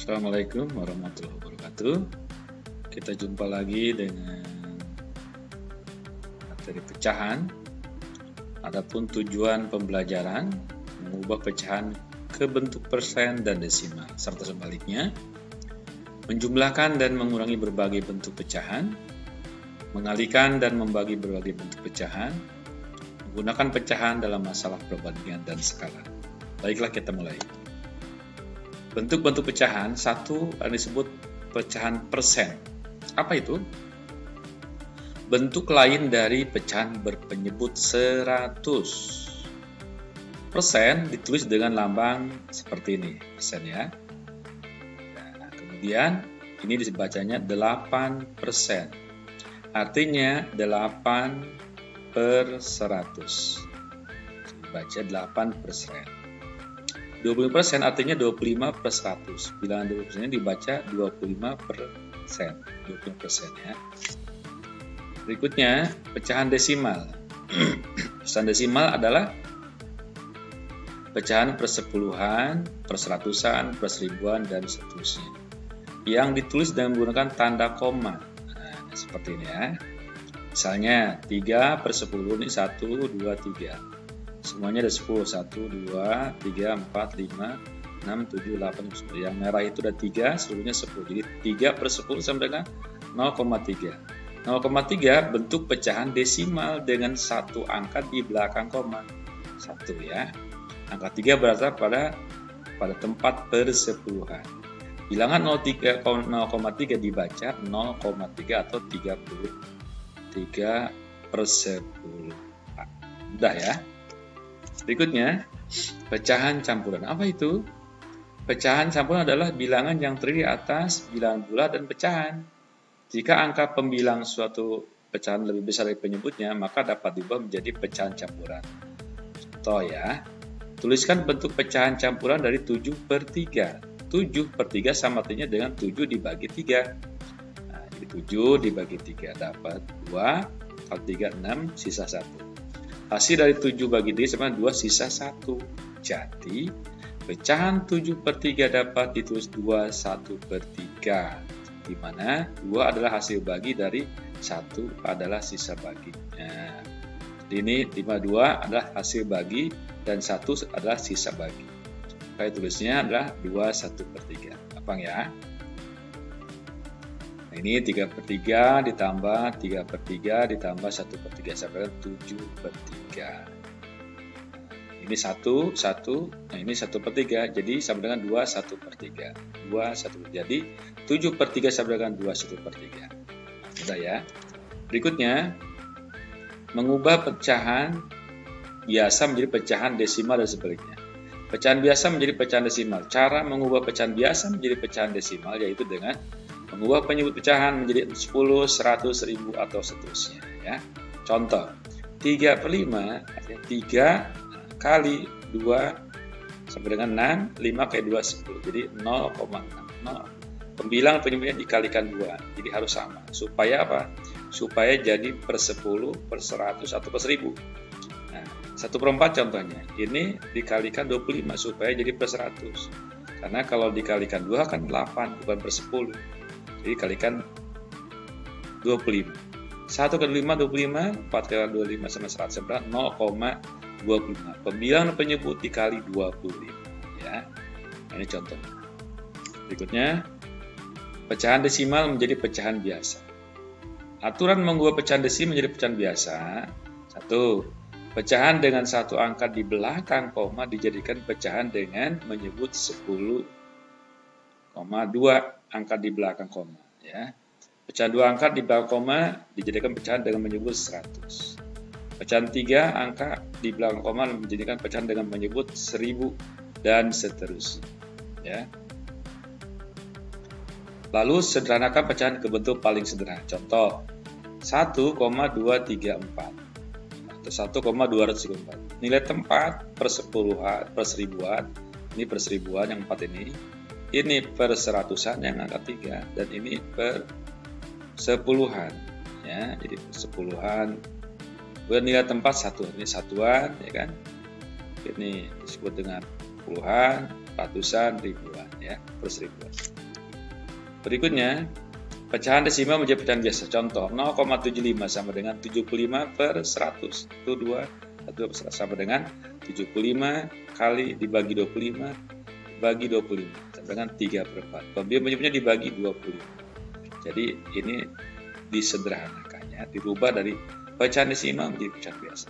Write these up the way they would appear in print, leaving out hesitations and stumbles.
Assalamualaikum warahmatullahi wabarakatuh. Kita jumpa lagi dengan materi pecahan. Adapun tujuan pembelajaran mengubah pecahan ke bentuk persen dan desimal serta sebaliknya, menjumlahkan dan mengurangi berbagai bentuk pecahan, mengalihkan dan membagi berbagai bentuk pecahan, menggunakan pecahan dalam masalah perbandingan dan skala. Baiklah, kita mulai. Bentuk-bentuk pecahan, satu yang disebut pecahan persen. Apa itu? Bentuk lain dari pecahan berpenyebut 100. Persen ditulis dengan lambang seperti ini, persen ya. Nah, kemudian ini dibacanya 8%. Artinya 8/100. Dibaca 8%. 20% artinya 25/100. Bilangan 20% dibaca 25%. 20% ya. Berikutnya, pecahan desimal. Pecahan desimal adalah pecahan persepuluhan, perseratusan, perseribuan, dan seterusnya. Yang ditulis dengan menggunakan tanda koma. Nah, seperti ini ya. Misalnya 3/10 ini 1, 2, 3. Semuanya ada 10, 1, 2, 3, 4, 5, 6, 7, 8, 9. Yang merah itu ada 3, seluruhnya 10. Jadi 3/10 sama dengan 0,3. 0,3 bentuk pecahan desimal dengan satu angka di belakang koma. 1 ya. Angka 3 berasal pada tempat persepuluhan. Bilangan 0,3 dibaca 0,3 atau 33/10. Mudah ya. Berikutnya, pecahan campuran. Apa itu? Pecahan campuran adalah bilangan yang terdiri atas bilangan bulat dan pecahan. Jika angka pembilang suatu pecahan lebih besar dari penyebutnya, maka dapat diubah menjadi pecahan campuran. Contoh ya, tuliskan bentuk pecahan campuran dari 7/3. 7/3 sama artinya dengan 7 dibagi 3. Nah, jadi 7 dibagi 3 dapat 2, kalau 3, 6, sisa 1. Hasil dari 7 bagi 3 sama 2, sisa 1. Jadi, pecahan 7/3 dapat ditulis 21/3. Di mana 2 adalah hasil bagi dari 1 adalah sisa bagi. Nah, ini 52 adalah hasil bagi dan 1 adalah sisa bagi. Maka tulisnya adalah 21/3. Gampang ya. Nah, ini 3/3 ditambah 3/3 ditambah 1/3 sama dengan 7/3. Ini 1, nah ini 1/3, jadi sama dengan 21/3. 21, jadi 7/3 sama dengan 21/3. Nah, mudah ya. Berikutnya, mengubah pecahan biasa menjadi pecahan desimal dan sebaliknya. Pecahan biasa menjadi pecahan desimal. Cara mengubah pecahan biasa menjadi pecahan desimal yaitu dengan mengubah penyebut pecahan menjadi 10, 100, 1000 atau seterusnya ya. Contoh, 3/5 artinya 3 kali 2 sama dengan 6, 5 kali 2 10. Jadi 0,6. Pembilang penyebutnya dikalikan 2. Jadi harus sama. Supaya apa? Supaya jadi per10, per100 atau per1000. Nah, 1/4 contohnya. Ini dikalikan 25 supaya jadi per100. Karena kalau dikalikan 2 kan 8 bukan per10. Jadi kalikan 25. 1 kali 5, 25. 4 kali 25 sama 100 sama 0,25. Pembilang penyebut dikali 25. Ya. Nah, ini contoh. Berikutnya, pecahan desimal menjadi pecahan biasa. Aturan mengubah pecahan desimal menjadi pecahan biasa. 1. Pecahan dengan satu angka di belakang koma dijadikan pecahan dengan menyebut 10,2 angka di belakang koma ya. Pecahan 2 angka di belakang koma dijadikan pecahan dengan menyebut 100. Pecahan 3 angka di belakang koma dijadikan pecahan dengan menyebut 1000 dan seterusnya ya. Lalu sederhanakan pecahan ke bentuk paling sederhana. Contoh 1,234 atau 1,234. Nilai tempat persepuluhan, perseribuan. Ini perseribuan yang 4 ini. Ini per seratusan yang angka 3 dan ini per sepuluhan ya. Jadi persepuluhan bernilai tempat 1. Ini satuan ya kan. Ini disebut dengan puluhan, ratusan, ribuan ya, per seribuan. Berikutnya, pecahan desimal menjadi pecahan biasa. Contoh, 0,75 sama dengan 75 per 100. Itu 2 sama dengan 75 kali dibagi 25 bagi 25 sama dengan 3/4. Pembiayaan penyebutnya dibagi 25. Jadi ini disederhanakannya, dirubah dari pecahan desimal menjadi pecahan biasa.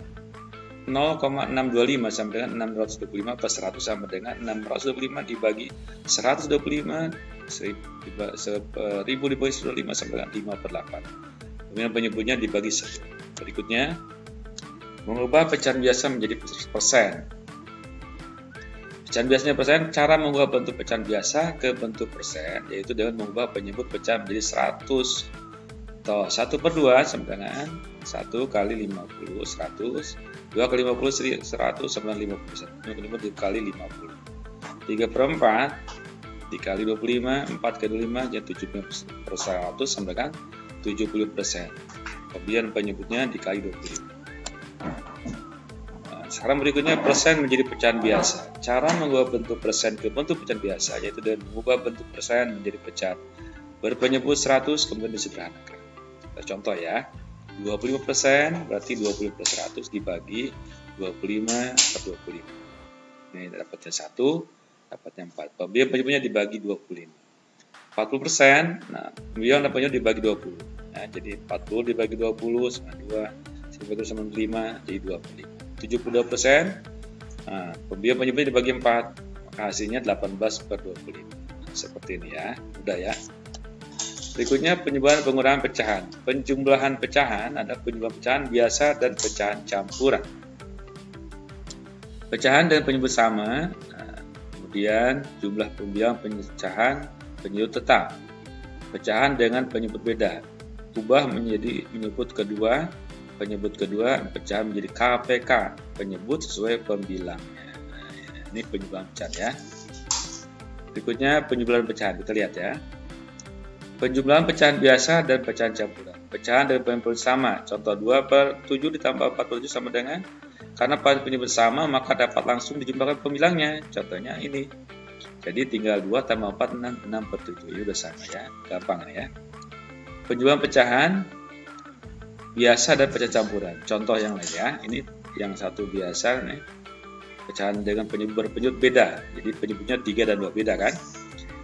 0,625 sama dengan 625 per 100 sama dengan 625 dibagi 125 1000 dibagi 125 sama dengan 5/8. Kemudian penyebutnya dibagi 1. Berikutnya, mengubah pecahan biasa menjadi persen. Pecahan biasanya persen, cara mengubah bentuk pecahan biasa ke bentuk persen, yaitu dengan mengubah penyebut pecahan menjadi 100. 1/2 sama dengan 1 kali 50, 100. 2 kali 50, 100 sama dengan 50%. 50 dikali 50. 3/4 dikali 25, 4 kali 25, jadi 70 per 100 sama dengan 70%. Kemudian penyebutnya dikali 25. Sekarang berikutnya persen menjadi pecahan biasa. Cara mengubah bentuk persen ke bentuk pecahan biasa yaitu dengan mengubah bentuk persen menjadi pecahan berpenyebut 100 kemudian disederhanakan. Contoh ya, 25% berarti 20 per 100 dibagi 25 per 25. Ini dapatnya 1, dapatnya 4. Pembiayaan penyebutnya dibagi 25. 40%, nah pembiayaan dapatnya dibagi 20. Nah, jadi 40 dibagi 20 sama 2, 1 sama 5, jadi 25. 72%, nah, pembiayaan penyebutnya dibagi 4, maka hasilnya 18 per 25. Nah, seperti ini ya, mudah ya. Berikutnya penjumlahan pengurangan pecahan. Penjumlahan pecahan ada penjumlahan pecahan biasa dan pecahan campuran. Pecahan dengan penyebut sama, nah, kemudian jumlah pembiayaan pecahan penyebut tetap. Pecahan dengan penyebut beda, ubah menjadi menyebut kedua. Penyebut kedua pecahan menjadi KPK, penyebut sesuai pembilangnya. Nah, ini penjumlahan pecahan ya. Berikutnya penjumlahan pecahan, kita lihat ya. Penjumlahan pecahan biasa dan pecahan campuran. Pecahan dengan penyebut sama, contoh 2/7 ditambah 4/7 sama dengan, karena pada penyebut sama maka dapat langsung dijumlahkan pembilangnya. Contohnya ini. Jadi tinggal 2 tambah 4, 6/7. Ini udah sama ya, gampang ya. Penjumlahan pecahan biasa dan pecahan campuran. Contoh yang lain ya. Ini yang satu biasa nih. Pecahan dengan penyebut berpenyebut beda. Jadi penyebutnya 3 dan 2 beda kan?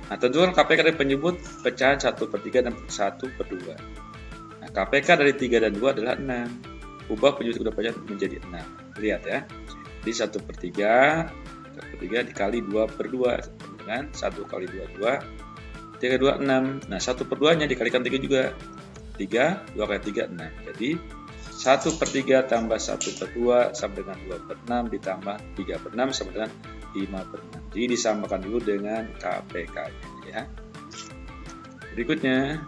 Nah, tentukan KPK dari penyebut pecahan 1/3 dan 1/2. Nah, KPK dari 3 dan 2 adalah 6. Ubah penyebut kedua pecahan menjadi 6. Lihat ya. Jadi 1/3 dikali 2/2 dengan 1 kali 2, 2. 3 2 6. Nah, 1/2-nya dikalikan 3 juga. 3, 2 kali 3, 6. Jadi 1/3 tambah 1/2 sama dengan 2/6 ditambah 3/6 sama dengan 5/6. Jadi disamakan dulu dengan KPK-nya ya. Berikutnya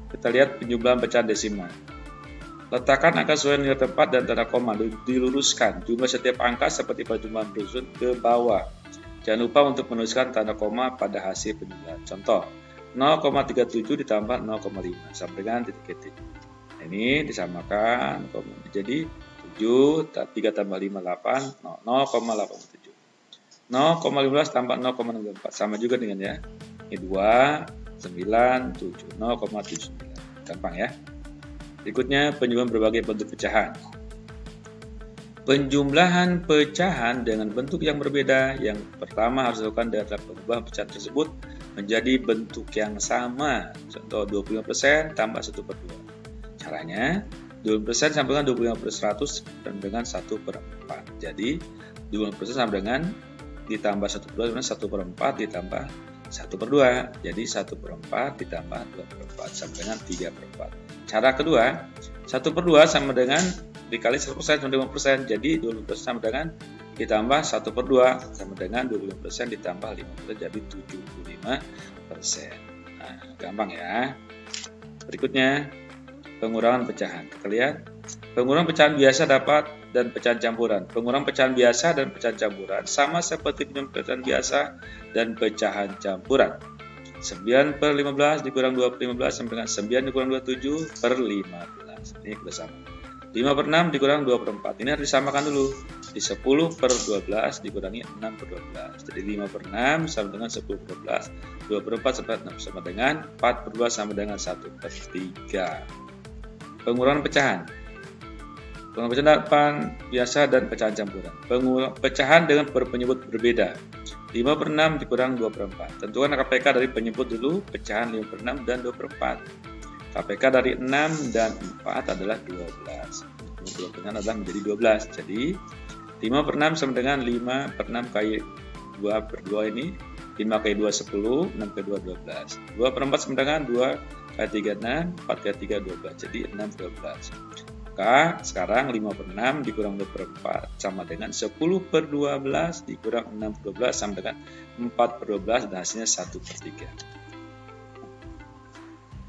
kita lihat penjumlahan pecahan desimal. Letakkan angka sesuai nilai tempat dan tanda koma, diluruskan jumlah setiap angka seperti penjumlahan rusun ke bawah. Jangan lupa untuk menuliskan tanda koma pada hasil penjumlahan. Contoh 0,37 ditambah 0,5 sama dengan titik-titik. Ini disamakan jadi 7, 3 tambah 5, 8, 0,87. 0,15 tambah 0,64 sama juga dengan ya. Ini 2, 9, 7, 0,79. Gampang ya. Berikutnya penjumlahan berbagai bentuk pecahan. Penjumlahan pecahan dengan bentuk yang berbeda. Yang pertama harus dilakukan dengan mengubah pecahan tersebut menjadi bentuk yang sama. Contoh 25% tambah 1/2. Caranya 20% sama dengan 25 per 100 dan dengan 1/4. Jadi 20% sama dengan ditambah 1/2 dengan 1/4 ditambah 1/2. Jadi 1/4 ditambah 2/4 sama dengan 3/4. Cara kedua, 1/2 sama dengan dikali 100% sama 5%. Jadi 20% sama dengan ditambah 1/2 sama dengan 25% ditambah 5% jadi 75%. Nah, gampang ya. Berikutnya pengurangan pecahan. Kita lihat. Pengurangan pecahan biasa dapat dan pecahan campuran. Pengurangan pecahan biasa dan pecahan campuran sama seperti pecahan biasa dan pecahan campuran. 9/15 dikurang 2/15 sama dengan 9 dikurang 27/15. Ini sudah sama. 5/6 dikurang 2/4. Ini harus disamakan dulu. Di 10/12 dikurangi 6/12. Jadi 5/6 sama dengan 10/12. 2/4 sama dengan 4/2 sama dengan 1/3. Pengurangan pecahan. Pengurangan pecahan biasa dan pecahan campuran. Pecahan dengan penyebut berbeda. 5/6 dikurang 2/4. Tentukan KPK dari penyebut dulu, pecahan 5/6 dan 2/4. KPK dari 6 dan 4 adalah 12. Kemudian adalah menjadi 12. Jadi 5/6 sama dengan 5/6 kali 2/2 ini. 5 kali 2 10, 6 kali 2 12. 2/4 sama dengan 2 kali 3 6, 4 kali 3 12. Jadi 6 12. Maka sekarang 5/6 dikurang 2/4 sama dengan 10/12 dikurang 6/12 sama dengan 4/12 dan hasilnya 1/3.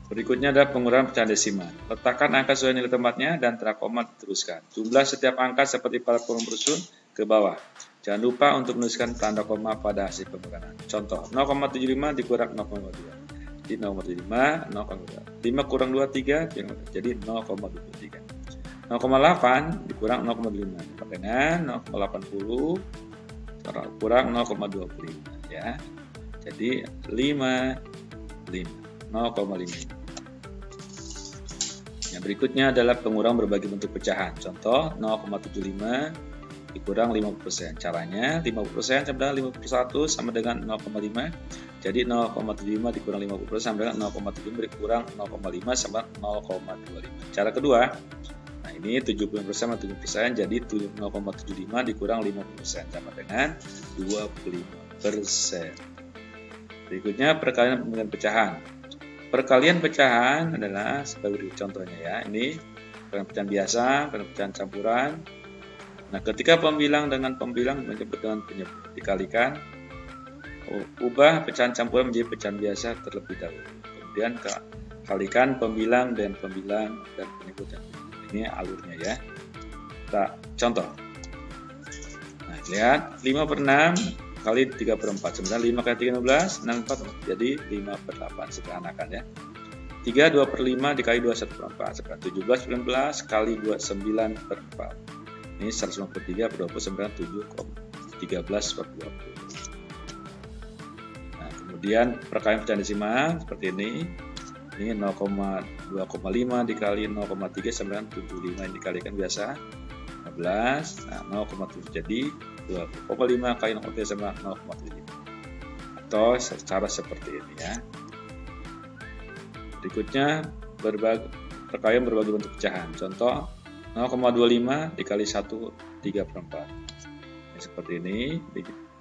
Berikutnya adalah pengurangan pecahan desimal. Letakkan angka sesuai nilai tempatnya dan tanda koma diteruskan. Jumlah setiap angka seperti pada kolom bersusun ke bawah. Jangan lupa untuk menuliskan tanda koma pada hasil pengurangan. Contoh, 0,75 dikurang 0,2. Jadi 0,75, 0,2. 5 kurang 2, 3, jadi 0,23. 0,8 dikurang 0,5 dengan 0,80 kurang 0,25 ya. Jadi 0,5. Yang berikutnya adalah pengurangan berbagai bentuk pecahan. Contoh 0,75 dikurang 50%. Caranya 50% sama dengan 51 sama dengan 0,5. Jadi 0,75 dikurang 50% sama dengan 0,75 dikurang 0,5 sama 0,25. Cara kedua, nah ini 70% sama 70%, jadi 0,75 dikurang 50% sama dengan 25%. Berikutnya perkalian pemilihan pecahan. Perkalian pecahan adalah sebagai contohnya ya. Ini pecahan biasa, pecahan campuran. Nah, ketika pembilang dengan pembilang menyebut dengan penyebut dikalikan, ubah pecahan campuran menjadi pecahan biasa terlebih dahulu. Kemudian kalikan pembilang dan pembilang dan penyebut. Ini alurnya ya. Kita contoh. Nah, lihat 5/6 kali 3/4, sebenarnya 5 kali 13, 64, jadi 5/8, sederhanakan ya. 3 2/5 dikali 2 1/4, sebenarnya 17/19 kali 2 9/4. Ini 153/20, sebenarnya 7,13/20. Nah, kemudian perkalian pecahan desimal seperti ini. Ini 0,2,5 dikali 0,3 sama dengan 75, yang dikalikan biasa 15. Nah, 0,7 jadi 2,5 kali 0,3 sama 0,7. Atau secara seperti ini ya. Berikutnya perkalian berbagai bentuk pecahan. Contoh 0,25 dikali 1 3/4. Ini seperti ini,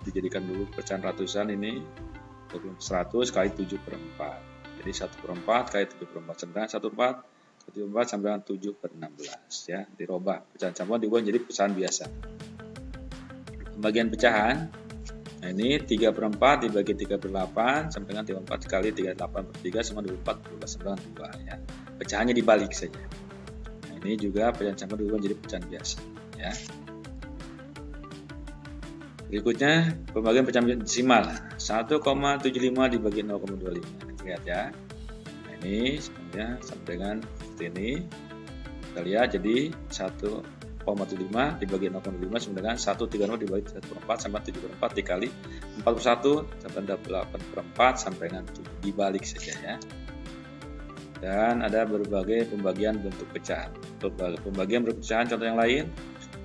dijadikan dulu pecahan ratusan ini 100 kali 7/4. Jadi 1/4 kali 7/4 sebenarnya 1/4 sama dengan 7/16 ya. Dirubah pecahan campuran diubah menjadi pecahan biasa. Pembagian pecahan. Nah, ini 3/4 dibagi 3/8 sama dengan 34 kali 38/3 sama 24 sama dengan 2 ya. Pecahannya dibalik saja. Nah, ini juga pecahan campuran diubah menjadi pecahan biasa ya. Berikutnya pembagian pecahan desimal. 1,75 dibagi 0,25. Lihat ya. Nah, ini sebenarnya sama dengan seperti ini. Kita lihat jadi 1,75 dibagi 0,5 sama dengan 1,36 dibagi 1/4 sama 7/4 dikali 41 sama dengan 8/4 sampai dengan 7, dibalik saja ya. Dan ada berbagai pembagian bentuk pecahan. Pembagian bentuk pecahan contoh yang lain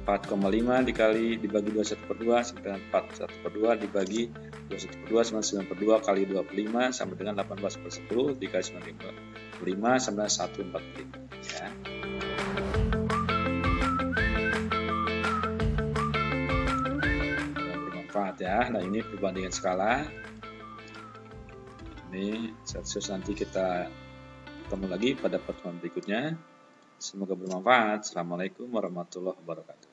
4,5 dibagi 21/2 sama dengan 41/2 dibagi 21/2 sama 9/2 kali 25 sama dengan 18/10 dikali 9/5 sama dengan 1/45 ya. Bermanfaat ya. Nah, ini perbandingan skala. Ini Celsius, nanti kita ketemu lagi pada pertemuan berikutnya. Semoga bermanfaat. Assalamualaikum warahmatullahi wabarakatuh.